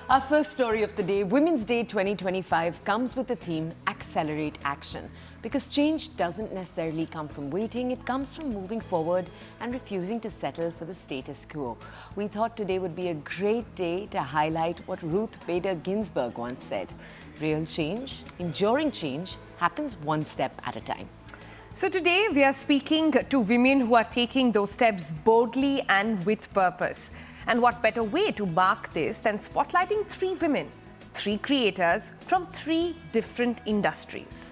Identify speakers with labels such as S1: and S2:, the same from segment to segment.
S1: Our first story of the day, Women's Day 2025, comes with the theme Accelerate Action. Because change doesn't necessarily come from waiting, it comes from moving forward and refusing to settle for the status quo. We thought today would be a great day to highlight what Ruth Bader Ginsburg once said. Real change, enduring change, happens one step at a time.
S2: So today we are speaking to women who are taking those steps boldly and with purpose. And what better way to mark this than spotlighting three women, three creators from three different industries.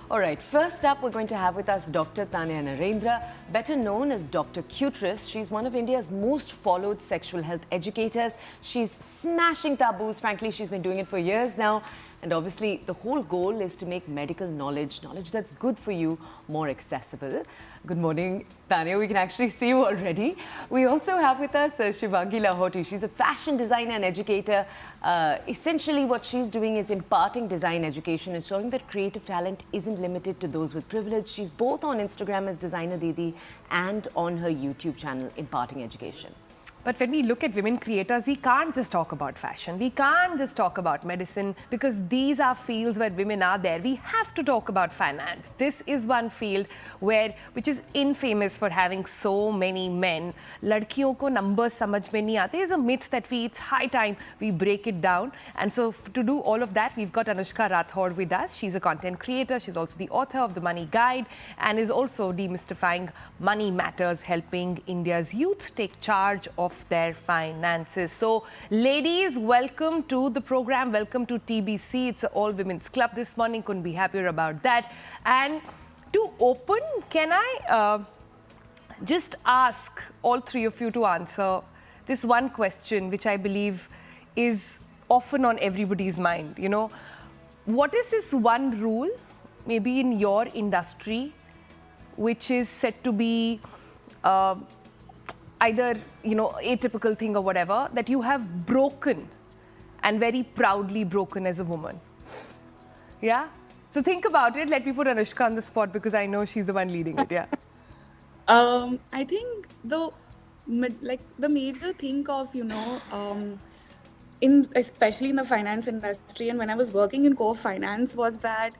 S1: All right, first up, we're going to have with us Dr. Tanya Narendra, better known as Dr. Cutress. She's one of India's most followed sexual health educators. She's smashing taboos. Frankly, she's been doing it for years now. And obviously, the whole goal is to make medical knowledge that's good for you, more accessible. Good morning, Tanya. We can actually see you already. We also have with us Shivangi Lahoti. She's a fashion designer and educator. Essentially, what she's doing is imparting design education and showing that creative talent isn't limited to those with privilege. She's both on Instagram as Designer Didi and on her YouTube channel, Imparting Education.
S2: But when we look at women creators, we can't just talk about fashion. We can't just talk about medicine because these are fields where women are there. We have to talk about finance. This is one field which is infamous for having so many men. Ladkiyon ko numbers samajh mein nahi aate is a myth that it's high time we break it down. And so to do all of that, we've got Anushka Rathod with us. She's a content creator. She's also the author of The Money Guide and is also demystifying money matters, helping India's youth take charge of their finances. So, ladies, welcome to the program. Welcome to TBC. It's an all-women's club this morning. Couldn't be happier about that. And to open, can I just ask all three of you to answer this one question, which I believe is often on everybody's mind. You know, what is this one rule, maybe in your industry, which is said to be either, you know, atypical thing or whatever, that you have broken and very proudly broken as a woman? Yeah? So think about it. Let me put Anushka on the spot because I know she's the one leading it. Yeah.
S3: I think the major thing of, you know, especially in the finance industry and when I was working in core finance was that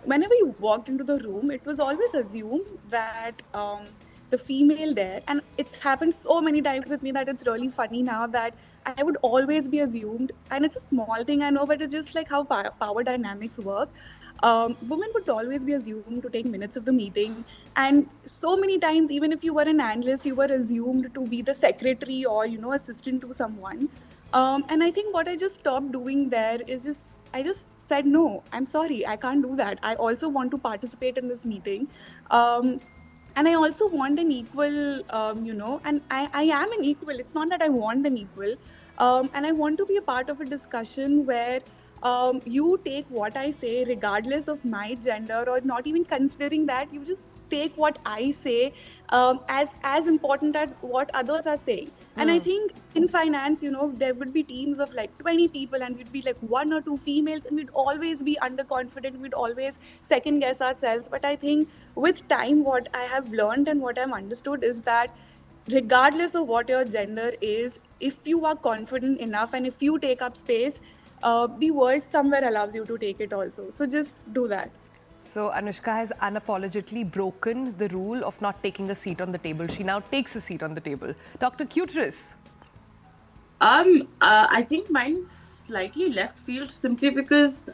S3: whenever you walked into the room, it was always assumed that the female there, and it's happened so many times with me that it's really funny now that I would always be assumed, and it's a small thing I know, but it's just like how power dynamics work. Women would always be assumed to take minutes of the meeting, and so many times, even if you were an analyst, you were assumed to be the secretary or, you know, assistant to someone. And I think what I just stopped doing there is I just said, no, I'm sorry, I can't do that. I also want to participate in this meeting. And I also want an equal, you know, and I am an equal. It's not that I want an equal. And I want to be a part of a discussion where you take what I say, regardless of my gender or not even considering that, you just take what I say as important as what others are saying. And I think in finance, you know, there would be teams of like 20 people and we'd be like one or two females and we'd always be underconfident. We'd always second guess ourselves. But I think with time, what I have learned and what I've understood is that regardless of what your gender is, if you are confident enough and if you take up space, the world somewhere allows you to take it also. So just do that.
S2: So Anushka has unapologetically broken the rule of not taking a seat on the table. She now takes a seat on the table. Dr. Cutress.
S4: I think mine's slightly left field simply because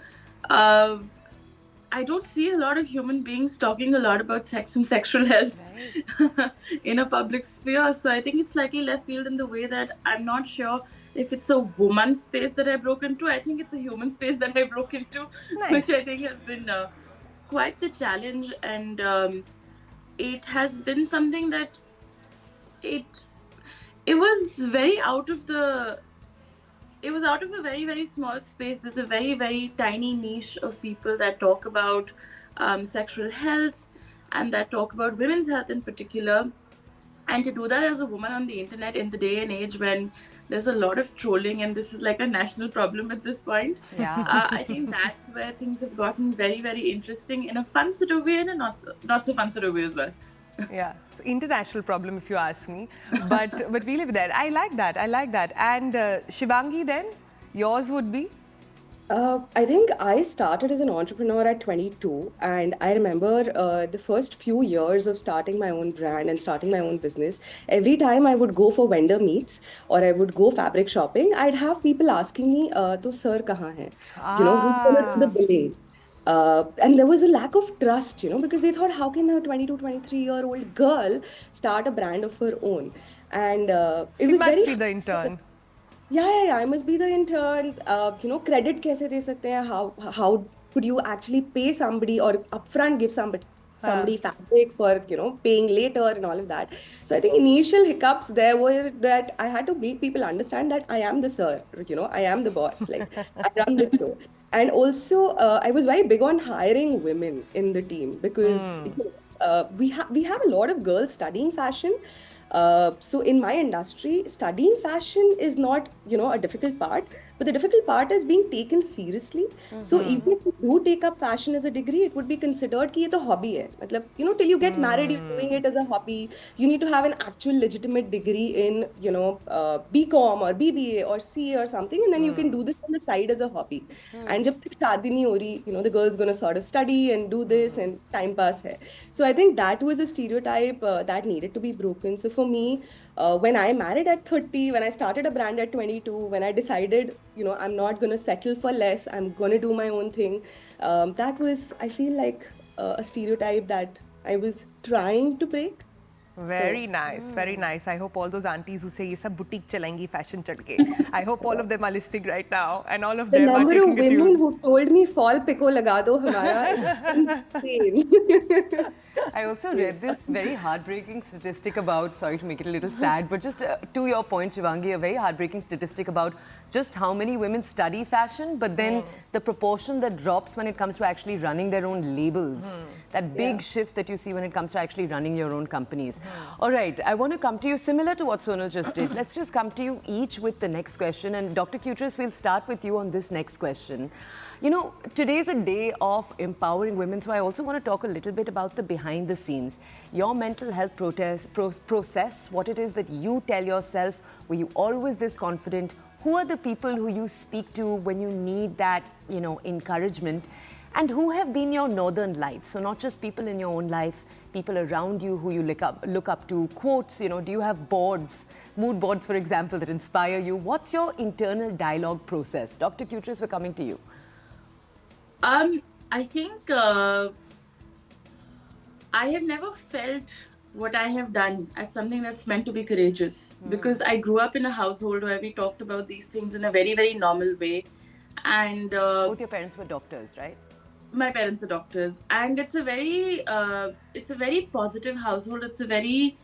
S4: I don't see a lot of human beings talking a lot about sex and sexual health in a public sphere. So I think it's slightly left field in the way that I'm not sure if it's a woman space that I broke into. I think it's a human space that I broke into, which I think has been quite the challenge. And it has been something that it was very out of a very, very small space. There's a very, very tiny niche of people that talk about sexual health and that talk about women's health in particular. And to do that as a woman on the internet in the day and age when there's a lot of trolling and this is like a national problem at this point.
S2: Yeah.
S4: I think that's where things have gotten very, very interesting in a fun sort of way and a not so fun sort of way as well.
S2: Yeah, it's international problem if you ask me, but we live there. I like that. And Shivangi then? Yours would be?
S5: I think I started as an entrepreneur at 22, and I remember the first few years of starting my own brand and starting my own business. Every time I would go for vendor meets or I would go fabric shopping, I'd have people asking me, "To sir kahan hai?" You know, who's gonna do the billing? And there was a lack of trust, you know, because they thought, how can a 22, 23-year-old girl start a brand of her own? And it
S2: She
S5: was
S2: must
S5: very
S2: be the intern.
S5: yeah. I must be the intern. You know, credit कैसे दे सकते हैं? How could you actually pay somebody or upfront give somebody fabric for, you know, paying later and all of that. So I think initial hiccups there were that I had to make people understand that I am the sir, you know, I am the boss, like I run the show. And also, I was very big on hiring women in the team because you know, we have a lot of girls studying fashion. So in my industry, studying fashion is not, you know, a difficult part, but the difficult part is being taken seriously. So even if you do take up fashion as a degree, it would be considered कि ये तो hobby है. मतलब, you know, till you get married, you're doing it as a hobby. You need to have an actual legitimate degree in, you know, BCom or BBA or CA or something, and then you can do this on the side as a hobby. And जब तक शादी नहीं हो रही, you know, the girl's gonna sort of study and do this and time pass है. So I think that was a stereotype that needed to be broken. So for me, when I married at 30, when I started a brand at 22, when I decided, you know, I'm not going to settle for less, I'm going to do my own thing, that was, I feel like, a stereotype that I was trying to break.
S2: Very nice, very nice. I hope all those aunties who say ये सब boutique चलाएंगी fashion चढ़ के, I hope all of them are listening right now and all of
S5: The
S2: them are
S5: number of
S2: taking a
S5: women
S2: tune.
S5: who've told me fall pico laga do hamara is insane.
S1: I also read this very heartbreaking statistic about, sorry to make it a little sad, but just to your point, Shivangi, a very heartbreaking statistic about just how many women study fashion, but then the proportion that drops when it comes to actually running their own labels. That big shift that you see when it comes to actually running your own companies. All right, I want to come to you similar to what Sonal just did. Let's just come to you each with the next question. And Dr. Cutress, we'll start with you on this next question. You know, today's a day of empowering women, so I also want to talk a little bit about the behind the scenes. Your mental health process, what it is that you tell yourself, were you always this confident? Who are the people who you speak to when you need that, you know, encouragement? And who have been your northern lights? So not just people in your own life, people around you who you look up to, quotes, you know, do you have boards, mood boards, for example, that inspire you? What's your internal dialogue process? Dr. Cutress, we're coming to you.
S4: I think I have never felt what I have done as something that's meant to be courageous, because I grew up in a household where we talked about these things in a very, very normal way. And
S1: Both your parents were doctors, right?
S4: my parents are doctors, and it's a very positive household. It's a very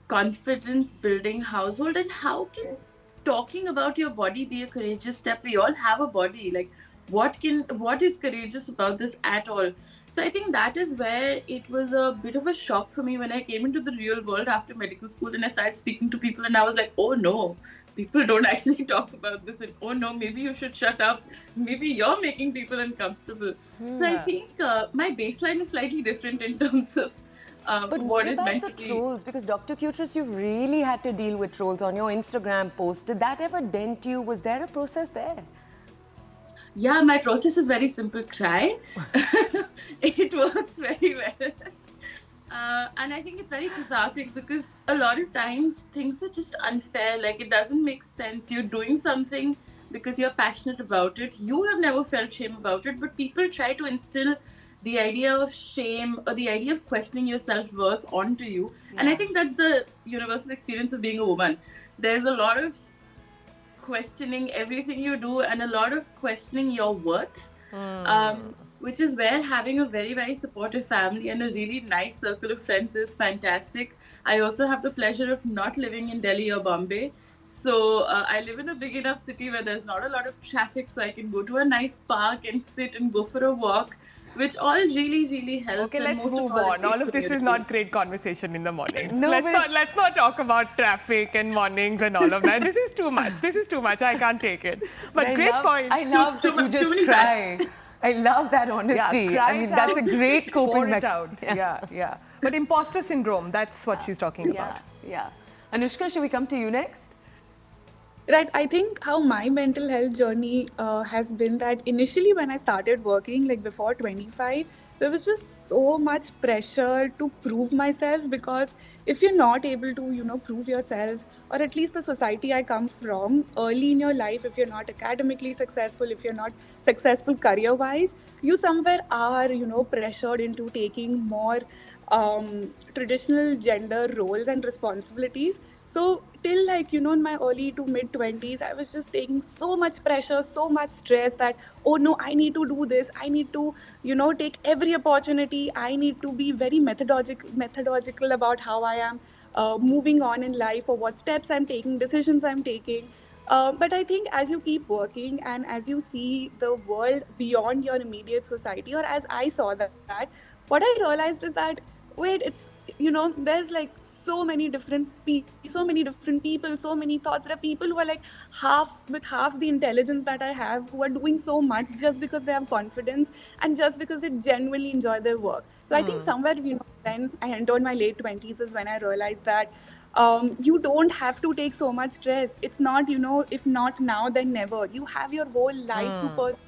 S4: confidence building household. And how can talking about your body be a courageous step? We all have a body. Like, what is courageous about this at all? So I think that is where it was a bit of a shock for me when I came into the real world after medical school and I started speaking to people, and I was like, oh no, people don't actually talk about this, and oh no, maybe you should shut up. Maybe you're making people uncomfortable. So I think my baseline is slightly different in terms of
S1: But
S4: what is
S1: about
S4: meant
S1: the
S4: to be.
S1: trolls? Because Dr. Cutress, you've really had to deal with trolls on your Instagram post. Did that ever dent you? Was there a process there?
S4: Yeah, my process is very simple. Cry. It works very well. And I think it's very cathartic because a lot of times things are just unfair. Like, it doesn't make sense. You're doing something because you're passionate about it. You have never felt shame about it, but people try to instill the idea of shame or the idea of questioning your self-worth onto you. And I think that's the universal experience of being a woman. There's a lot of questioning everything you do and a lot of questioning your worth, which is where having a very, very supportive family and a really nice circle of friends is fantastic. I also have the pleasure of not living in Delhi or Bombay. So I live in a big enough city where there's not a lot of traffic, so I can go to a nice park and sit and go for a walk, which all really, really helps.
S2: Okay,
S4: and
S2: let's
S4: most
S2: move
S4: all,
S2: on. All of this is
S4: community.
S2: not great conversation in the morning.
S1: No,
S2: let's not talk about traffic and mornings and all of that. This is too much. This is too much. I can't take it. But great point.
S1: I love that you just cry. I love that honesty.
S2: cry
S1: I mean,
S2: it
S1: that's a
S2: out,
S1: great
S2: pour
S1: coping
S2: it
S1: mechanism.
S2: out. Yeah. But imposter syndrome, that's what she's talking about.
S1: Yeah. Anushka, should we come to you next?
S3: Right. I think how my mental health journey has been that initially when I started working, like before 25, there was just so much pressure to prove myself because if you're not able to, prove yourself, or at least the society I come from, early in your life, if you're not academically successful, if you're not successful career wise, you somewhere are, pressured into taking more traditional gender roles and responsibilities. So till like in my early to mid 20s, I was just taking so much pressure, so much stress that oh no, I need to do this, I need to take every opportunity, I need to be very methodological about how I am moving on in life, or what steps I'm taking, decisions I'm taking. But I think as you keep working and as you see the world beyond your immediate society, or as I saw that, what I realized is that wait, it's there's like so many different people, so many thoughts. There are people who are like half the intelligence that I have, who are doing so much just because they have confidence and just because they genuinely enjoy their work. So I think somewhere when I entered my late 20s is when I realized that you don't have to take so much stress. It's not if not now then never. You have your whole life to pursue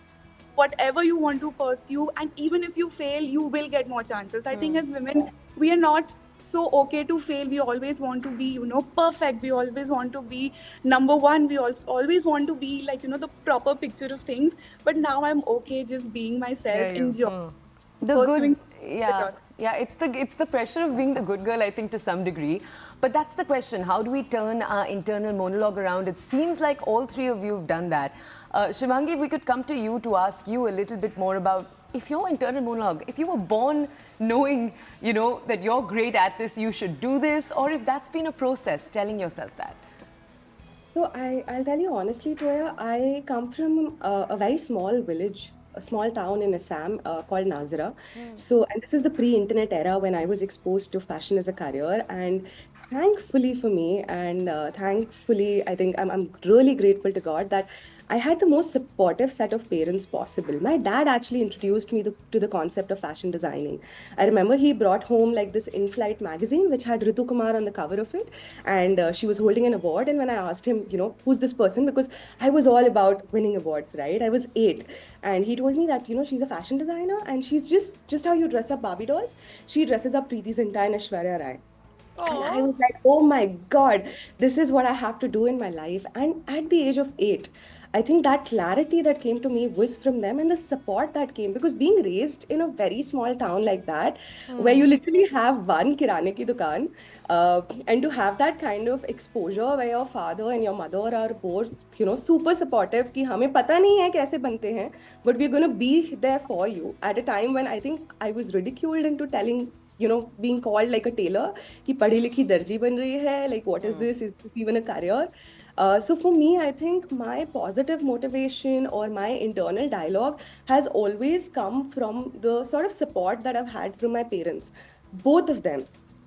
S3: whatever you want to pursue, and even if you fail, you will get more chances. I think as women, we are not so okay to fail. We always want to be perfect. We always want to be number one. We also always want to be like the proper picture of things. But now I'm okay just being myself, enjoy
S1: The
S3: pursuing
S1: good, yeah, yeah. It's the pressure of being the good girl, I think, to some degree. But that's the question: how do we turn our internal monologue around? It seems like all three of you have done that. Shivangi, if we could come to you to ask you a little bit more about if your internal monologue, if you were born knowing, that you're great at this, you should do this, or if that's been a process telling yourself that.
S5: So I'll tell you honestly, Toya, I come from a very small village, a small town in Assam called Nazira. So, and this is the pre-internet era when I was exposed to fashion as a career. And thankfully for me, and thankfully, I think I'm really grateful to God that I had the most supportive set of parents possible. My dad actually introduced me to the concept of fashion designing. I remember he brought home like this in-flight magazine which had Ritu Kumar on the cover of it, and she was holding an award. And when I asked him, who's this person, because I was all about winning awards, right? I was 8, and he told me that she's a fashion designer, and she's just how you dress up Barbie dolls. She dresses up Preeti Zinta and Aishwarya Rai. And I was like, oh my God, this is what I have to do in my life. And at the age of 8, I think that clarity that came to me was from them, and the support that came, because being raised in a very small town like that, where you literally have one kirane ki dukan, and to have that kind of exposure where your father and your mother are both, super supportive, कि हमें पता नहीं है कैसे बनते हैं, but we're going to be there for you at a time when I think I was ridiculed into telling, being called like a tailor, कि पढ़ी लिखी दर्जी बन रही है, like what is this even a career? So for me, I think my positive motivation or my internal dialogue has always come from the sort of support that I've had from my parents, both of them.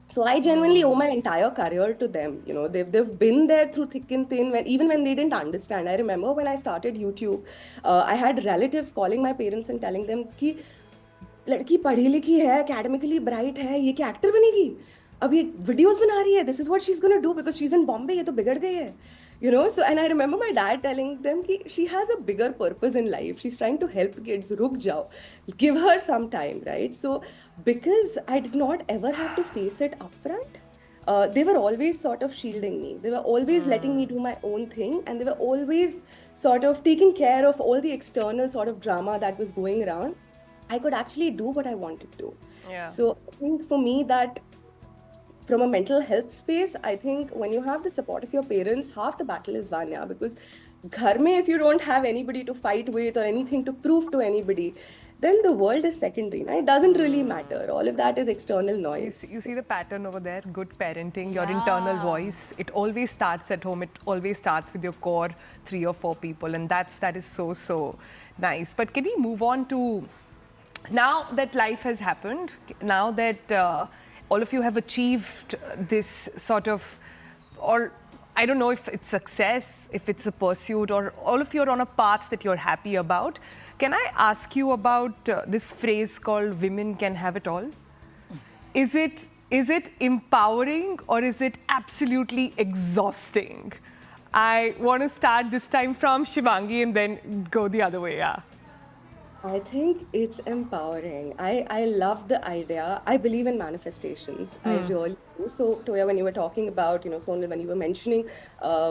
S5: So I genuinely owe my entire career to them. They've been there through thick and thin, even when they didn't understand. I remember when I started YouTube, I had relatives calling my parents and telling them कि लड़की पढ़ी लिखी है, academically bright है, ये क्या actor बनेगी? अब ये वीडियोस बना रही है. This is what she's gonna do because she's in Bombay. ये तो बिगड़ गई है. So, and I remember my dad telling them कि she has a bigger purpose in life. She's trying to help kids. Ruk jao. Give her some time, right? So, because I did not ever have to face it upfront, they were always sort of shielding me. They were always letting me do my own thing, and they were always sort of taking care of all the external sort of drama that was going around. I could actually do what I wanted to.
S2: Yeah.
S5: So, I think for me that from a mental health space, I think when you have the support of your parents, half the battle is won, yeah. Because ghar mein, if you don't have anybody to fight with or anything to prove to anybody, then the world is secondary. It doesn't really matter. All of that is external noise.
S2: You see the pattern over there, good parenting, your internal voice. It always starts at home. It always starts with your core 3 or 4 people, and that is so nice. But can we move on to, now that life has happened, now that all of you have achieved this sort of, or I don't know if it's success, if it's a pursuit, or all of you are on a path that you're happy about. Can I ask you about this phrase called women can have it all? Is it empowering or is it absolutely exhausting? I want to start this time from Shivangi and then go the other way. Yeah.
S5: I think it's empowering. I love the idea. I believe in manifestations. I really do. So, Toya, when you were talking about, Sonal, when you were mentioning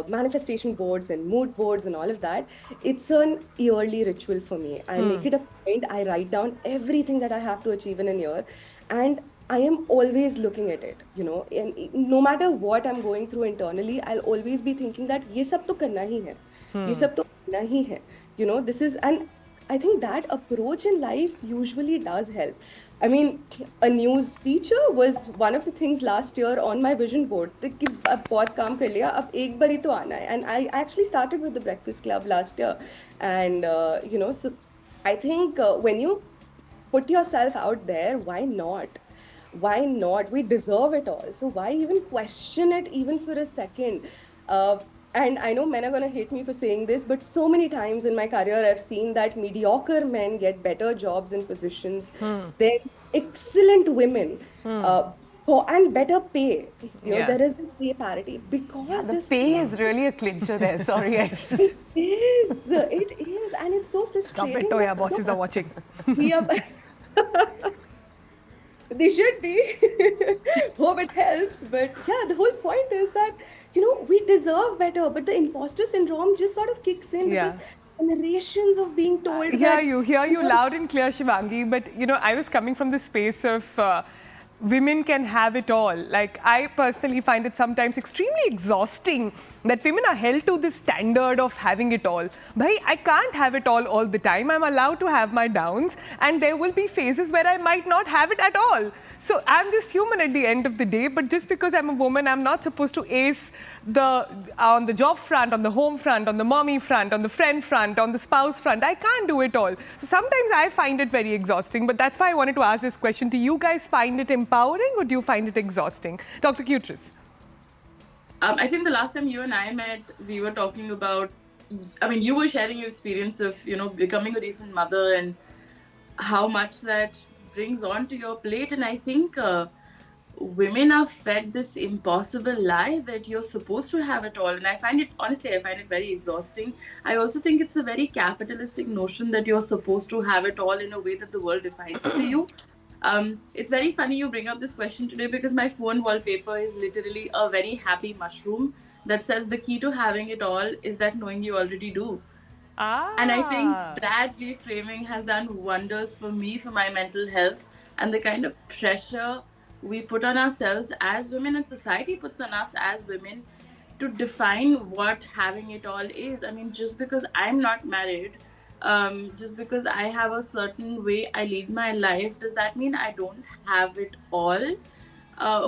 S5: manifestation boards and mood boards and all of that, it's an yearly ritual for me. I make it a point. I write down everything that I have to achieve in a year. And I am always looking at it, and no matter what I'm going through internally, I'll always be thinking that ये सब तो करना ही है, ये सब तो करना ही है, this is, and I think that approach in life usually does help. I mean, a news feature was one of the things last year on my vision board. कि अब बहुत काम कर लिया, अब एक बार ही तो आना है. And I actually started with the Breakfast Club last year. And, so I think when you put yourself out there, why not? Why not? We deserve it all. So why even question it even for a second? And I know men are going to hate me for saying this, but so many times in my career, I've seen that mediocre men get better jobs and positions than excellent women. And better pay. There is the pay parity because
S1: the pay is really a clincher there. Sorry, I just...
S5: It is, and it's so frustrating.
S2: Stop it, Toya. Bosses are watching.
S5: They should be. Hope it helps. But yeah, the whole point is that, we deserve better. But the imposter syndrome just sort of kicks in because generations of being told
S2: hear you loud and clear, Shivangi. But, I was coming from the space of women can have it all. Like, I personally find it sometimes extremely exhausting that women are held to this standard of having it all. Bhai, I can't have it all the time. I'm allowed to have my downs, and there will be phases where I might not have it at all. So I'm just human at the end of the day, but just because I'm a woman, I'm not supposed to ace on the job front, on the home front, on the mommy front, on the friend front, on the spouse front. I can't do it all. So sometimes I find it very exhausting, but that's why I wanted to ask this question. Do you guys find it empowering or do you find it exhausting? Dr. Cutress.
S4: I think the last time you and I met, we were talking about, you were sharing your experience of, becoming a recent mother and how much that brings on to your plate. And I think women are fed this impossible lie that you're supposed to have it all. And I find it very exhausting. I also think it's a very capitalistic notion that you're supposed to have it all in a way that the world defines for you. It's very funny you bring up this question today because my phone wallpaper is literally a very happy mushroom that says the key to having it all is that knowing you already do. And I think that reframing has done wonders for me, for my mental health, and the kind of pressure we put on ourselves as women and society puts on us as women to define what having it all is. Just because I'm not married, just because I have a certain way I lead my life, does that mean I don't have it all?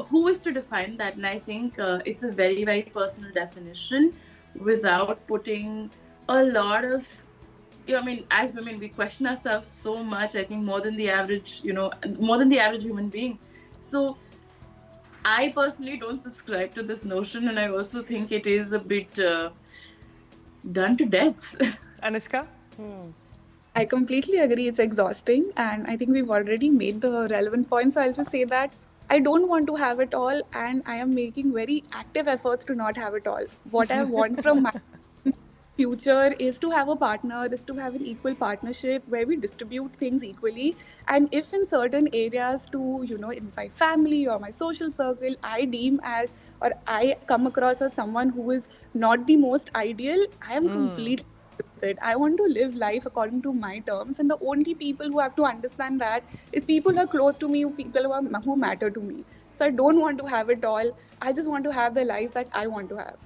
S4: Who is to define that? And I think it's a very, very personal definition without putting a lot of, as women, we question ourselves so much, I think more than the average human being. So I personally don't subscribe to this notion, and I also think it is a bit done to death.
S2: Anushka?
S3: I completely agree. It's exhausting. And I think we've already made the relevant points. So I'll just say that I don't want to have it all. And I am making very active efforts to not have it all. What I want from my future is to have a partner, is to have an equal partnership where we distribute things equally. And if in certain areas in my family or my social circle, I deem as, or I come across as someone who is not the most ideal, I am completely with it. I want to live life according to my terms. And the only people who have to understand that is people who are close to me, people who matter to me. So I don't want to have it all. I just want to have the life that I want to have.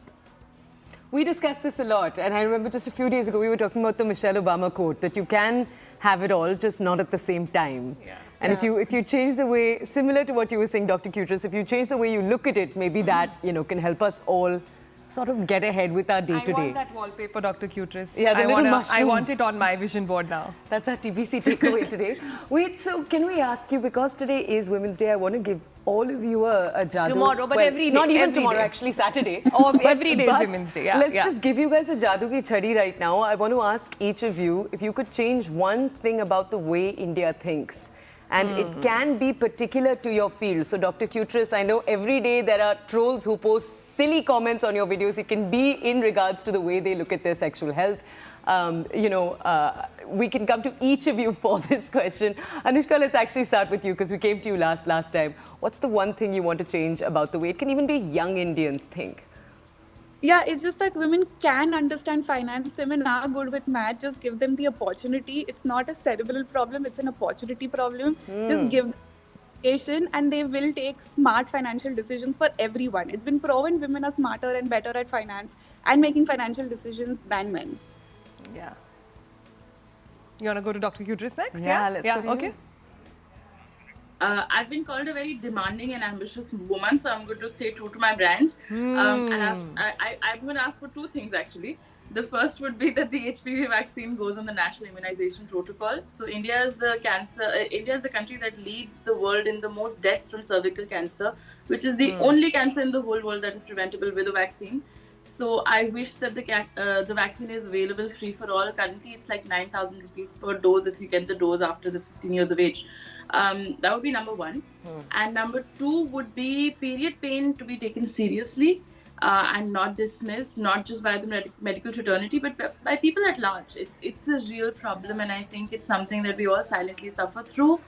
S1: We discussed this a lot, and I remember just a few days ago we were talking about the Michelle Obama quote that you can have it all, just not at the same time. Yeah. And if you change the way, similar to what you were saying, Dr. Cutress, if you change the way you look at it, maybe that can help us all sort of get ahead with our day-to-day.
S2: I want that wallpaper, Dr. Cutress.
S1: Yeah, the little mushrooms.
S2: I want it on my vision board now.
S1: That's our TBC takeaway today. Wait, so can we ask you, because today is Women's Day, I want to give all of you a jadoo.
S2: Tomorrow, but every day.
S1: Not even
S2: every
S1: tomorrow,
S2: day.
S1: Actually Saturday.
S2: Every day is Women's Day. Yeah,
S1: let's just give you guys a jadoo ki chhadi right now. I want to ask each of you if you could change one thing about the way India thinks. and it can be particular to your field. So Dr. Cutress, I know every day there are trolls who post silly comments on your videos. It can be in regards to the way they look at their sexual health. We can come to each of you for this question. Anushka, let's actually start with you because we came to you last time. What's the one thing you want to change about the way it can even be young Indians think?
S3: Yeah, it's just that women can understand finance. Women are good with math. Just give them the opportunity. It's not a cerebral problem, it's an opportunity problem. Just give them education and they will take smart financial decisions for everyone. It's been proven women are smarter and better at finance and making financial decisions than men.
S2: Yeah. You want to go to Dr. Cutress next?
S1: Yeah, let's go to you.
S2: Okay.
S4: I've been called a very demanding and ambitious woman, so I'm going to stay true to my brand. And I'm going to ask for two things actually. The first would be that the HPV vaccine goes on the national immunization protocol. So India is the country that leads the world in the most deaths from cervical cancer, which is the only cancer in the whole world that is preventable with a vaccine. So I wish that the vaccine is available free for all. Currently, it's like 9,000 rupees per dose if you get the dose after the 15 years of age. That would be number one. And number two would be period pain to be taken seriously and not dismissed, not just by the medical fraternity, but by people at large. It's a real problem, and I think it's something that we all silently suffer through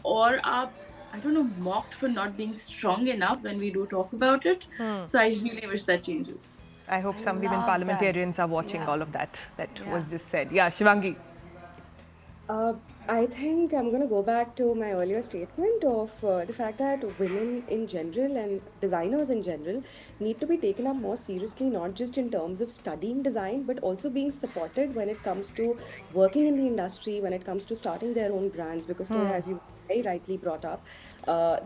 S4: or are, I don't know, mocked for not being strong enough when we do talk about it. So I really wish that changes.
S2: I hope some women
S1: love
S2: parliamentarians are watching all of that was just said. Yeah, Shivangi.
S5: I think I'm going to go back to my earlier statement of the fact that women in general and designers in general need to be taken up more seriously, not just in terms of studying design, but also being supported when it comes to working in the industry, when it comes to starting their own brands. Because today, as you very rightly brought up,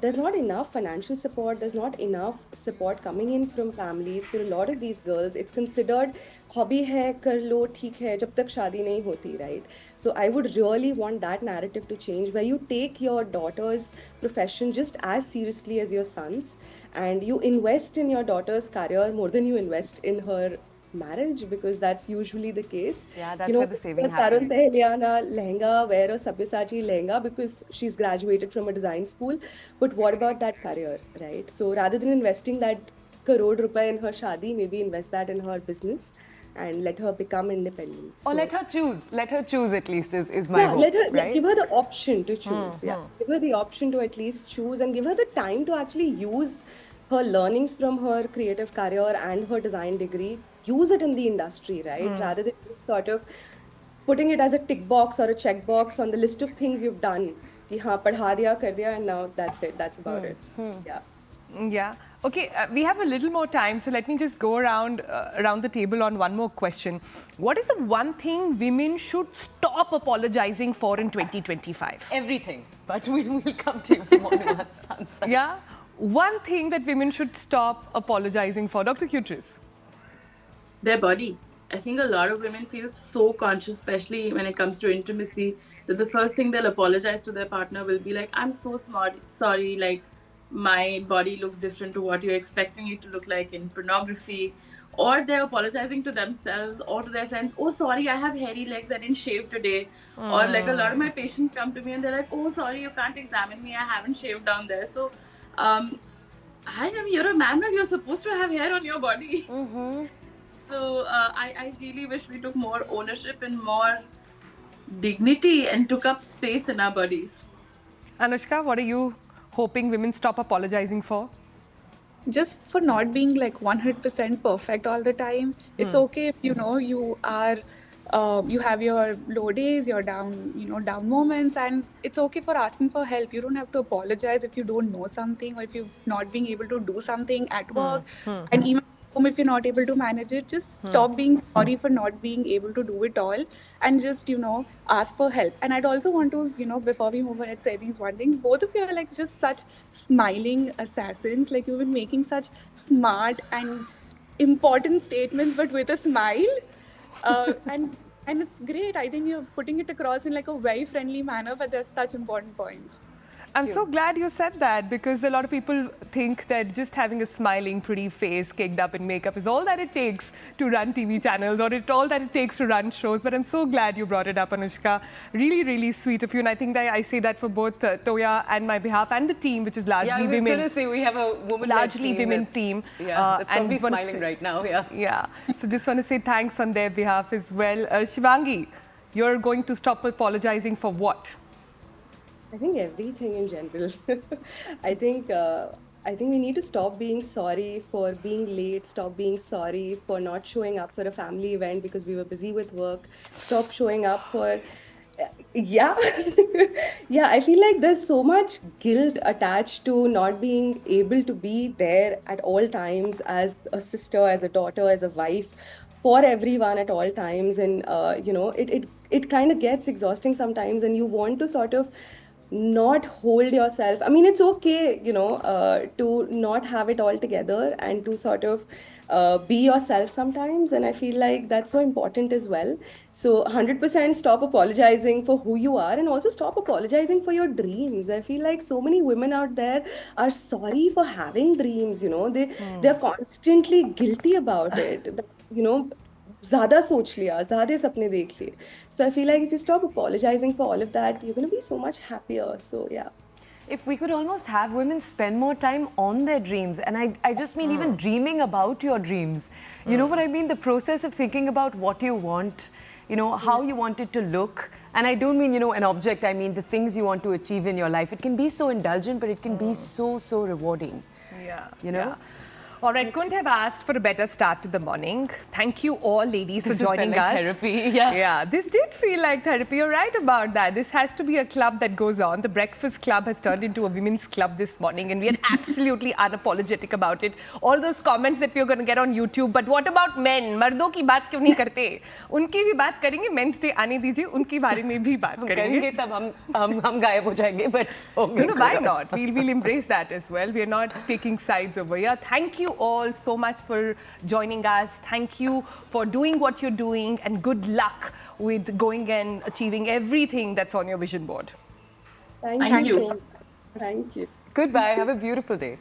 S5: there's not enough financial support, there's not enough support coming in from families. For a lot of these girls, it's considered hobby hai, kar lo, theek hai, jab tak shaadi nahi hoti, right? So I would really want that narrative to change, where you take your daughter's profession just as seriously as your son's, and you invest in your daughter's career more than you invest in her marriage, because that's usually the case.
S1: Yeah, that's where the saving
S5: Tarun
S1: happens.
S5: Tahiliana lehenga wear a Sabyasachi lehenga because she's graduated from a design school. But what about that career, right? So rather than investing that crore rupee in her shadi, maybe invest that in her business and let her become independent.
S1: Or
S5: So-
S1: let her choose. Let her choose at least is my hope,
S5: let her
S1: right?
S5: give her the option to choose. Give her the option to at least choose and give her the time to actually use her learnings from her creative career and her design degree. Use it in the industry, right? Rather than just sort of putting it as a tick box or a check box on the list of things you've done. Ki haan, padha diya, kar diya, and now that's it. That's about it. So, yeah.
S2: Yeah. Okay, we have a little more time, so let me just go around the table on one more question. What is the one thing women should stop apologizing for in 2025?
S1: Everything. But we will come to you for more nuanced answers.
S2: Yeah? One thing that women should stop apologizing for. Dr. Cutress.
S4: Their body. I think a lot of women feel so conscious, especially when it comes to intimacy, that the first thing they'll apologize to their partner will be like, I'm so sorry, like my body looks different to what you're expecting it to look like in pornography. Or they're apologizing to themselves or to their friends, oh sorry, I have hairy legs, I didn't shave today. Or like a lot of my patients come to me and they're like, oh sorry, you can't examine me, I haven't shaved down there. So you're a man and you're supposed to have hair on your body. So I really wish we took more ownership and more dignity and took up space in our bodies.
S2: Anushka, what are you hoping women stop apologizing for?
S3: Just for not being like 100% perfect all the time. It's okay if you are you have your low days, your down moments, and it's okay for asking for help. You don't have to apologize if you don't know something or if you're not being able to do something at work, and even if you're not able to manage it. Just stop being sorry for not being able to do it all, and just ask for help. And I'd also want to before we move ahead say these one things. Both of you are like just such smiling assassins. Like you've been making such smart and important statements but with a smile, and it's great. I think you're putting it across in like a very friendly manner, but there's such important points.
S2: I'm so glad you said that, because a lot of people think that just having a smiling, pretty face, caked up in makeup is all that it takes to run TV channels, or all that it takes to run shows. But I'm so glad you brought it up, Anushka. Really, really sweet of you. And I think that I say that for both Toya and my behalf, and the team, which is largely
S1: Yeah, I was
S2: women.
S1: going to say we have a woman
S2: Largely women team.
S1: Yeah, that's probably
S2: wanna
S1: smiling
S2: say-
S1: right now. Yeah.
S2: Yeah. So just want to say thanks on their behalf as well. Shivangi, you're going to stop apologizing for what?
S5: I think everything in general. I think we need to stop being sorry for being late, stop being sorry for not showing up for a family event because we were busy with work, stop showing up for yeah. Yeah, I feel like there's so much guilt attached to not being able to be there at all times as a sister, as a daughter, as a wife, for everyone at all times. And it kind of gets exhausting sometimes, and you want to sort of not hold yourself. I mean, it's okay, to not have it all together and to sort of be yourself sometimes. And I feel like that's so important as well. So 100% stop apologizing for who you are, and also stop apologizing for your dreams. I feel like so many women out there are sorry for having dreams, they're constantly guilty about it. ज़्यादा सोच लिया, ज़्यादा सपने देख लिए. So I feel like if you stop apologizing for all of that, you're going to be so much happier. So yeah.
S1: If we could almost have women spend more time on their dreams, and I just mean even dreaming about your dreams. You know what I mean? The process of thinking about what you want, how you want it to look. And I don't mean, an object, I mean the things you want to achieve in your life. It can be so indulgent, but it can be so, so rewarding.
S2: Yeah.
S1: Yeah.
S2: All right, couldn't have asked for a better start to the morning. Thank you all, ladies,
S1: This
S2: for joining
S1: felt like
S2: us.
S1: therapy, yeah.
S2: Yeah, this did feel like therapy. You're right about that. This has to be a club that goes on. The Breakfast Club has turned into a women's club this morning, and we are absolutely unapologetic about it. All those comments that we're going to get on YouTube, but what about men? मर्दों की बात क्यों नहीं करते? उनकी भी बात करेंगे. Men's Day आने दीजिए, उनके बारे में भी बात करेंगे.
S1: तब हम गायब हो जाएंगे, but
S2: No, why not? We'll embrace that as well. We are not taking sides over here. Thank you all so much for joining us. Thank you for doing what you're doing, and good luck with going and achieving everything that's on your vision board.
S5: Thank you
S4: you.
S5: so much. Thank you.
S1: Goodbye. Have a beautiful day.